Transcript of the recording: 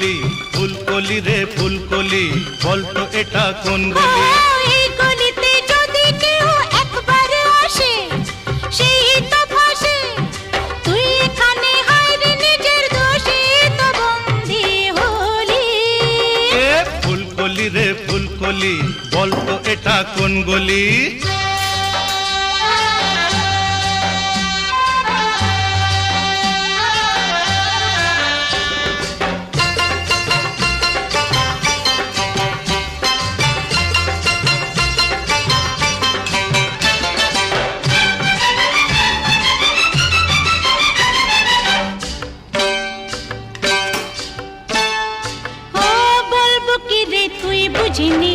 গলি, ফুলকলি রে ফুলকলি, বলতো এটা কোন গলি? এই গলিতে যদি কেউ একবার আসে সেই তো ফাঁসে। তুই এখানে হায়রে নিজের দোষে তো বন্দী হলি। ফুলকলি রে ফুলকলি, বলতো এটা কোন গলি? বলবো কি রে তুই বুঝিনি